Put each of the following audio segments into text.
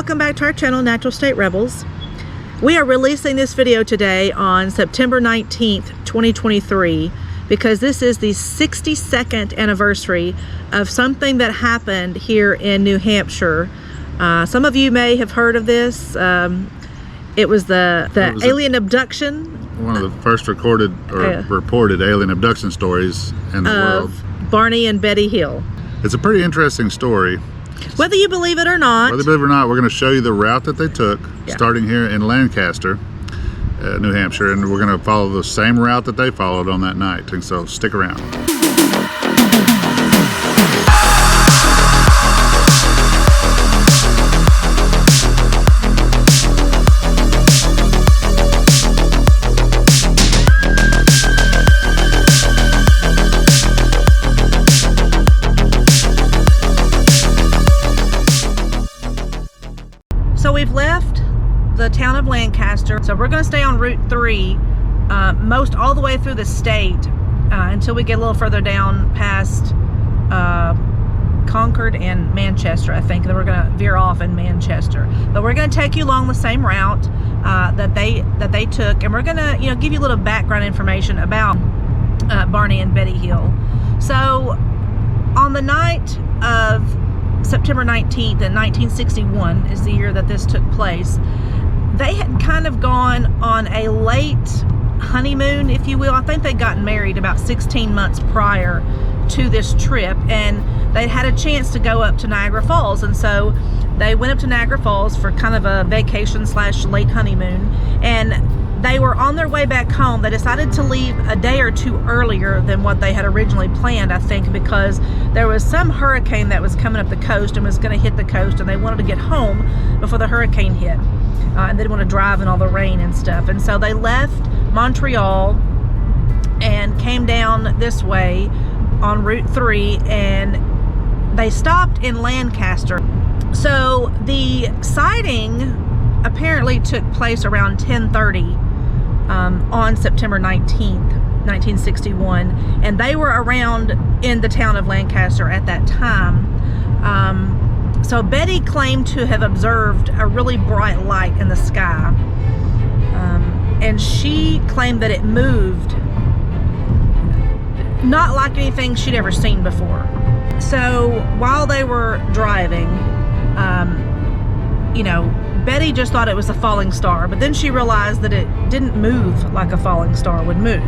welcome back to our channel, Natural State Rebels. We are releasing this video today on September 19th, 2023, because this is the 62nd anniversary of something that happened here in New Hampshire. Some of you may have heard of this. It was the alien abduction. One of the first recorded or reported alien abduction stories in the world. Barney and Betty Hill. It's a pretty interesting story. Whether you believe it or not. Whether you believe it or not, we're going to show you the route that they took, starting here in Lancaster, New Hampshire, and we're going to follow the same route that they followed on that night. And so stick around. So we've left the town of Lancaster, so we're going to stay on Route 3 most all the way through the state until we get a little further down past Concord and Manchester, I think. Then we're going to veer off in Manchester, but we're going to take you along the same route that they took, and we're going to give you a little background information about Barney and Betty Hill. So on the night of September 19th in 1961 is the year that this took place. They had kind of gone on a late honeymoon, if you will. I think they'd gotten married about 16 months prior to this trip, and they had a chance to go up to Niagara Falls, and so they went up to Niagara Falls for kind of a vacation / late honeymoon. And they were on their way back home. They decided to leave a day or two earlier than what they had originally planned, I think, because there was some hurricane that was coming up the coast and was going to hit the coast, and they wanted to get home before the hurricane hit. And they didn't want to drive in all the rain and stuff. And so they left Montreal and came down this way on Route 3, and they stopped in Lancaster. So the sighting apparently took place around 10:30 on September 19th, 1961, and they were around in the town of Lancaster at that time. So Betty claimed to have observed a really bright light in the sky, and she claimed that it moved not like anything she'd ever seen before. So while they were driving, Betty just thought it was a falling star, but then she realized that it didn't move like a falling star would move.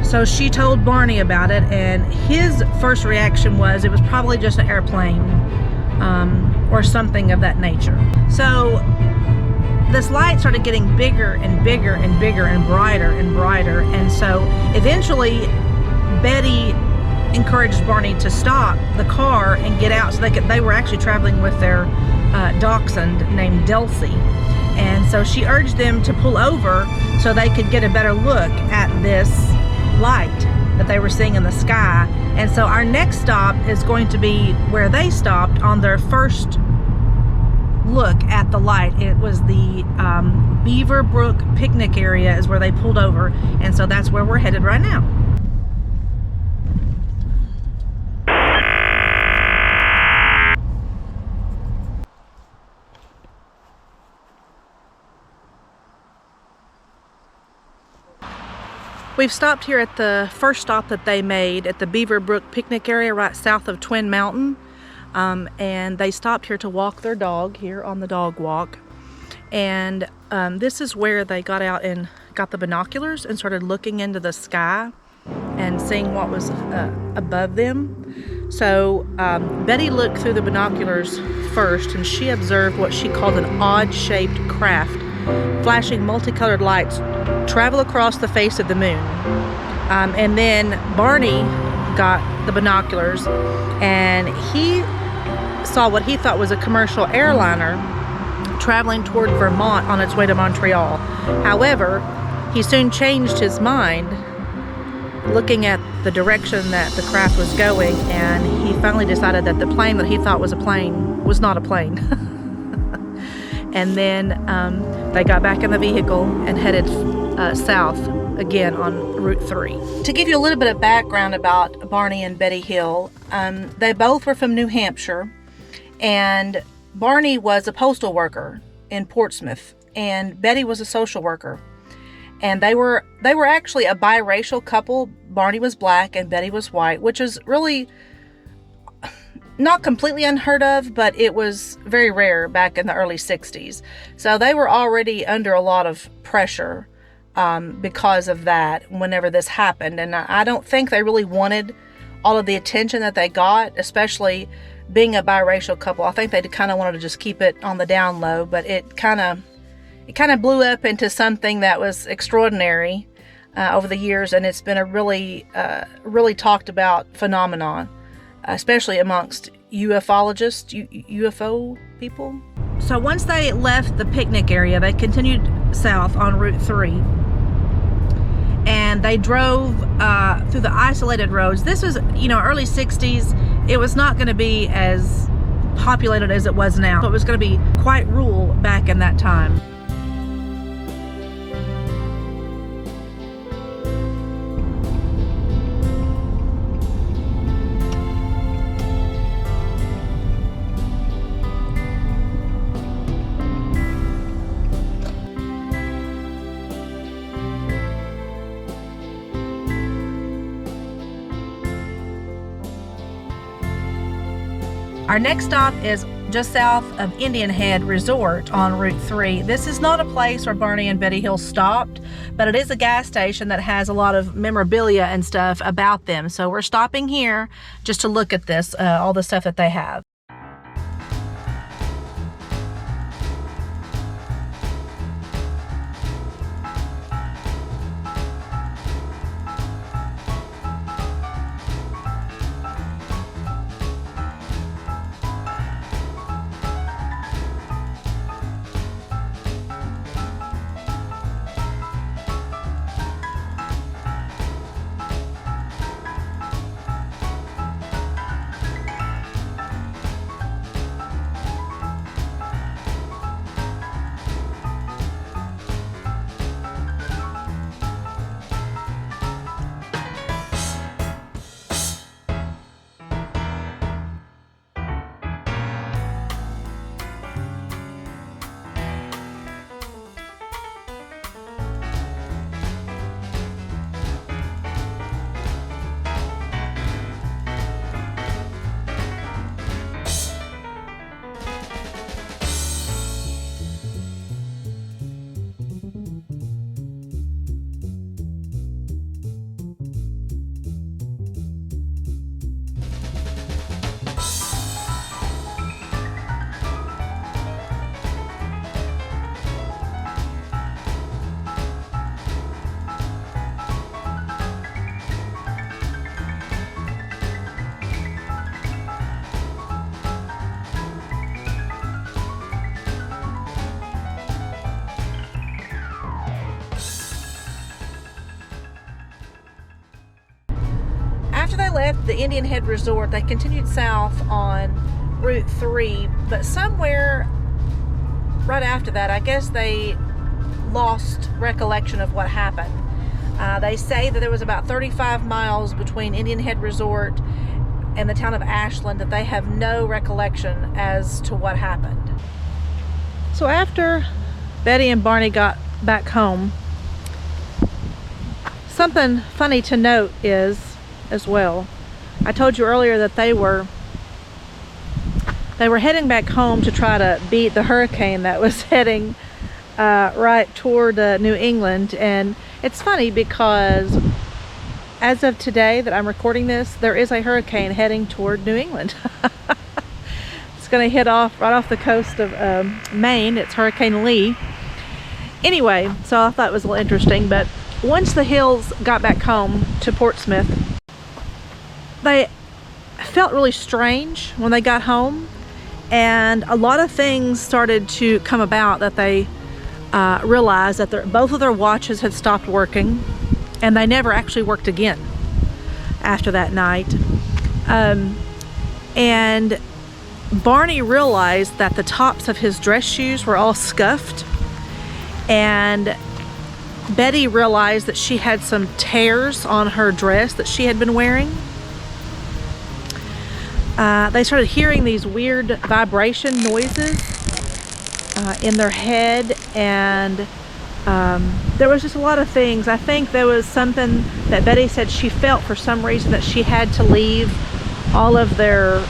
So she told Barney about it, and his first reaction was it was probably just an airplane or something of that nature. So this light started getting bigger and bigger and bigger and brighter, and so eventually Betty encouraged Barney to stop the car and get out, so they were actually traveling with their dachshund named Delcy, and so she urged them to pull over so they could get a better look at this light that they were seeing in the sky. And so our next stop is going to be where they stopped on their first look at the light. It was the Beaver Brook picnic area is where they pulled over, and so that's where we're headed right now. We've stopped here at the first stop that they made at the Beaver Brook picnic area right south of Twin Mountain, and they stopped here to walk their dog here on the dog walk. And this is where they got out and got the binoculars and started looking into the sky and seeing what was above them. So Betty looked through the binoculars first, and she observed what she called an odd-shaped craft flashing multicolored lights travel across the face of the moon. And then Barney got the binoculars, and he saw what he thought was a commercial airliner traveling toward Vermont on its way to Montreal. However, he soon changed his mind looking at the direction that the craft was going, and he finally decided that the plane that he thought was a plane was not a plane. And then they got back in the vehicle and headed south again on Route 3. To give you a little bit of background about Barney and Betty Hill, they both were from New Hampshire, and Barney was a postal worker in Portsmouth, and Betty was a social worker. And they were actually a biracial couple. Barney was black and Betty was white, which is really not completely unheard of, but it was very rare back in the early 60s. So they were already under a lot of pressure because of that whenever this happened. And I don't think they really wanted all of the attention that they got, especially being a biracial couple. I think they kind of wanted to just keep it on the down low, but it kind of blew up into something that was extraordinary over the years, and it's been a really talked about phenomenon, especially amongst ufologists, UFO people. So once they left the picnic area, they continued south on Route 3, and they drove through the isolated roads. This was, early 60s. It was not going to be as populated as it was now. It was going to be quite rural back in that time. Our next stop is just south of Indian Head Resort on Route 3. This is not a place where Barney and Betty Hill stopped, but it is a gas station that has a lot of memorabilia and stuff about them. So we're stopping here just to look at this, all the stuff that they have. After they left the Indian Head Resort, they continued south on Route 3, but somewhere right after that, I guess they lost recollection of what happened. They say that there was about 35 miles between Indian Head Resort and the town of Ashland, that they have no recollection as to what happened. So after Betty and Barney got back home, something funny to note is, as well, I told you earlier that they were heading back home to try to beat the hurricane that was heading right toward New England. And it's funny because as of today that I'm recording this, there is a hurricane heading toward New England. It's going to hit right off the coast of Maine. It's Hurricane Lee. Anyway, so I thought it was a little interesting. But once the Hills got back home to Portsmouth, they felt really strange when they got home, and a lot of things started to come about that they realized that both of their watches had stopped working, and they never actually worked again after that night. And Barney realized that the tops of his dress shoes were all scuffed, and Betty realized that she had some tears on her dress that she had been wearing. they started hearing these weird vibration noises in their head, and there was just a lot of things. I think there was something that Betty said she felt for some reason that she had to leave all of their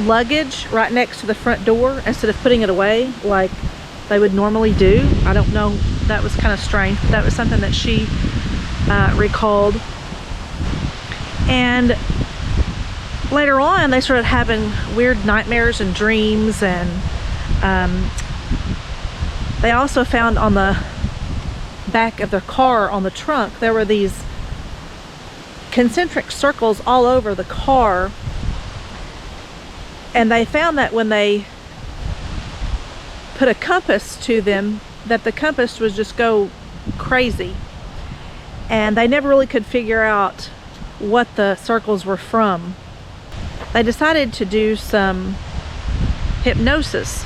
luggage right next to the front door instead of putting it away like they would normally do. I don't know, that was kind of strange, but that was something that she recalled. And later on they started having weird nightmares and dreams, and they also found on the back of their car, on the trunk, there were these concentric circles all over the car, and they found that when they put a compass to them, that the compass would just go crazy, and they never really could figure out what the circles were from. They decided to do some hypnosis,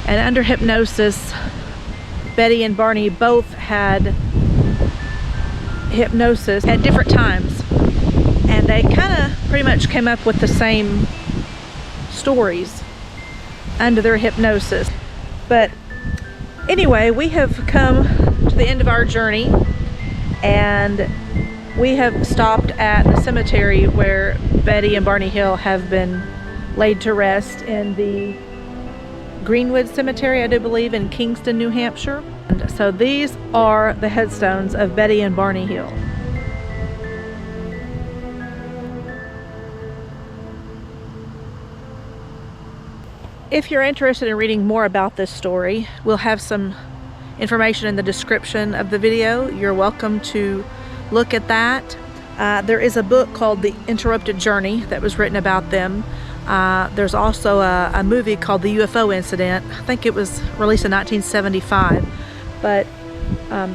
and under hypnosis, Betty and Barney both had hypnosis at different times, and they kind of pretty much came up with the same stories under their hypnosis. But anyway, we have come to the end of our journey, and we have stopped at the cemetery where Betty and Barney Hill have been laid to rest, in the Greenwood Cemetery, I do believe, in Kingston, New Hampshire. And so these are the headstones of Betty and Barney Hill. If you're interested in reading more about this story, we'll have some information in the description of the video. You're welcome to look at that. There is a book called The Interrupted Journey that was written about them. There's also a movie called The UFO Incident. I think it was released in 1975, but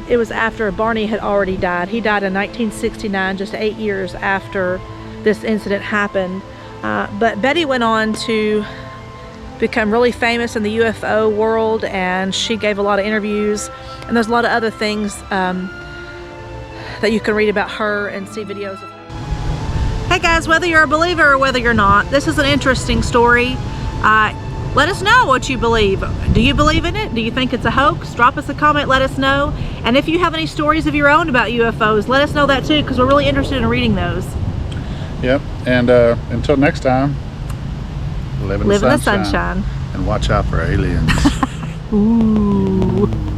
it was after Barney had already died. He died in 1969, just 8 years after this incident happened. But Betty went on to become really famous in the UFO world, and she gave a lot of interviews, and there's a lot of other things that you can read about her and see videos of her. Hey guys, whether you're a believer or whether you're not, this is an interesting story. Let us know what you believe. Do you believe in it? Do you think it's a hoax? Drop us a comment, let us know. And if you have any stories of your own about UFOs, let us know that too, because we're really interested in reading those. Yep, and until next time, live in the sunshine. And watch out for aliens. Ooh.